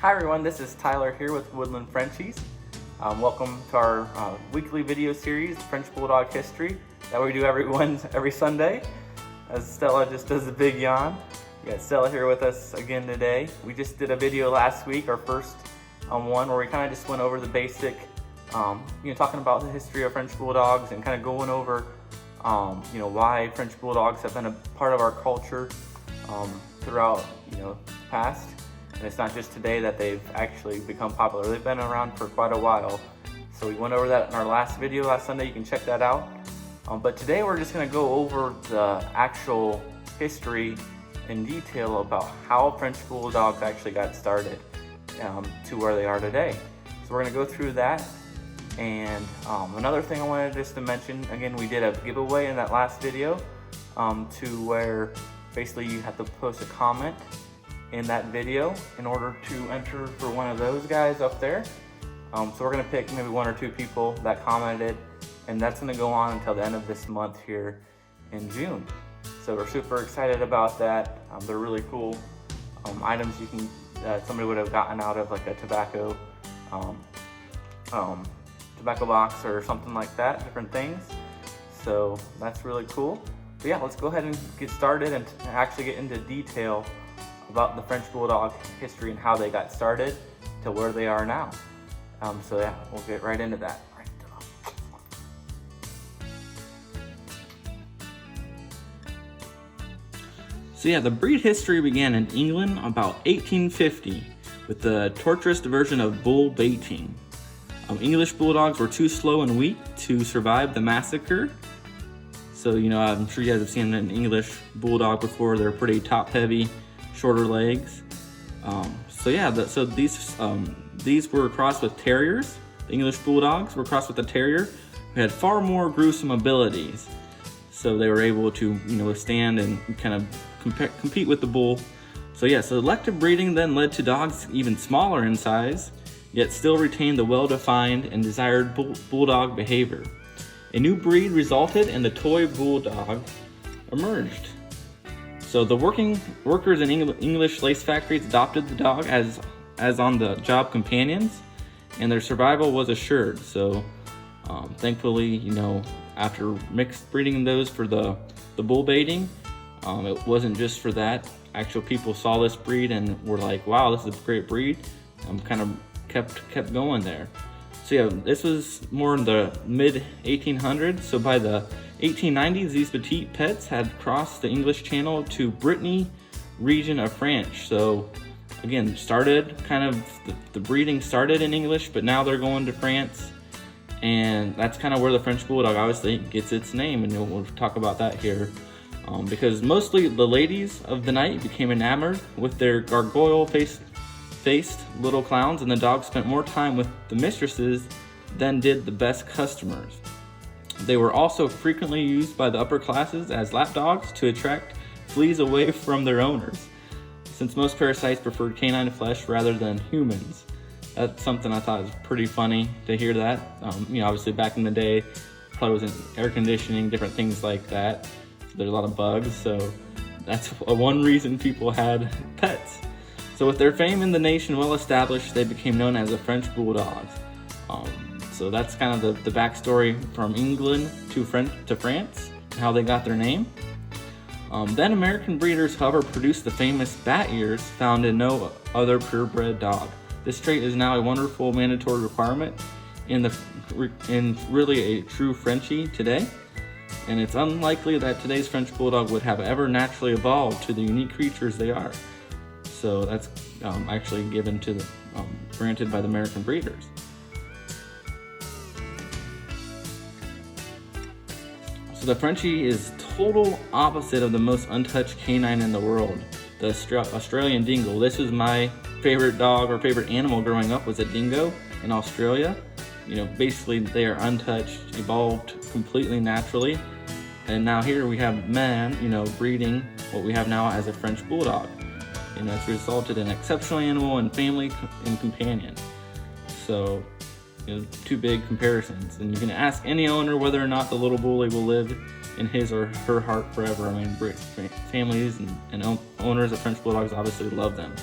Hi everyone, this is Tyler here with Woodland Frenchies. Welcome to our weekly video series, French Bulldog History, that we do every Sunday. As Stella just does a big yawn. We got Stella here with us again today. We just did a video last week, our first one, where we kind of just went over the basic, talking about the history of French Bulldogs and kind of going over, why French Bulldogs have been a part of our culture throughout, the past. And it's not just today that they've actually become popular. They've been around for quite a while. So we went over that in our last video last Sunday. You can check that out. But today we're just going to go over the actual history in detail about how French Bulldogs actually got started to where they are today. So we're going to go through that. And another thing I wanted just to mention, again, we did a giveaway in that last video to where basically you have to post a comment in that video in order to enter for one of those guys up there. So we're gonna pick maybe one or two people that commented, and that's gonna go on until the end of this month here in June. So we're super excited about that. They're really cool items you can somebody would have gotten out of like a tobacco box or something like that, different things. So that's really cool. But yeah, let's go ahead and get started and actually get into detail about the French Bulldog history and how they got started to where they are now. So yeah, we'll get right into that. So yeah, the breed history began in England about 1850 with the torturous diversion of bull baiting. English Bulldogs were too slow and weak to survive the massacre. So, I'm sure you guys have seen an English Bulldog before. They're pretty top heavy, shorter legs. So these were crossed with terriers. The English Bulldogs were crossed with a terrier who had far more gruesome abilities. So they were able to, withstand and kind of compete with the bull. So selective breeding then led to dogs even smaller in size, yet still retained the well-defined and desired bulldog behavior. A new breed resulted and the toy bulldog emerged. So the workers in English lace factories adopted the dog as on-the-job companions, and their survival was assured. So thankfully, after mixed breeding those for the bull baiting, it wasn't just for that. Actual people saw this breed and were like, wow, this is a great breed. Kind of kept going there. So this was more in the mid-1800s. So by the 1890s, these petite pets had crossed the English Channel to Brittany region of France. So again, the breeding started in English, but now they're going to France. And that's kind of where the French Bulldog obviously gets its name, and we'll talk about that here. Because mostly the ladies of the night became enamored with their gargoyle-faced little clowns, and the dogs spent more time with the mistresses than did the best customers. They were also frequently used by the upper classes as lap dogs to attract fleas away from their owners, since most parasites preferred canine flesh rather than humans. That's something I thought was pretty funny to hear that. Obviously back in the day, probably wasn't air conditioning, different things like that. There's a lot of bugs, so that's one reason people had pets. So with their fame in the nation well established, they became known as the French Bulldogs. So that's kind of the backstory from England to France and how they got their name. Then American breeders, however, produced the famous bat ears found in no other purebred dog. This trait is now a wonderful mandatory requirement in really a true Frenchie today. And it's unlikely that today's French Bulldog would have ever naturally evolved to the unique creatures they are. So that's actually granted by the American breeders. So the Frenchie is total opposite of the most untouched canine in the world, the Australian dingo. This was my favorite dog or favorite animal growing up, was a dingo in Australia. Basically they are untouched, evolved completely naturally. And now here we have men, breeding what we have now as a French Bulldog. And it's resulted in exceptional animal and family and companion. So, two big comparisons. And you can ask any owner whether or not the little bully will live in his or her heart forever. Families and owners of French Bulldogs obviously love them.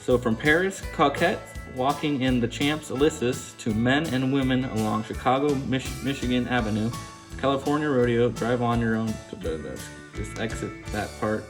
So from Paris, Coquette, walking in the Champs Elysees, to men and women along Chicago, Michigan Avenue, California Rodeo, drive on your own. Just exit that part.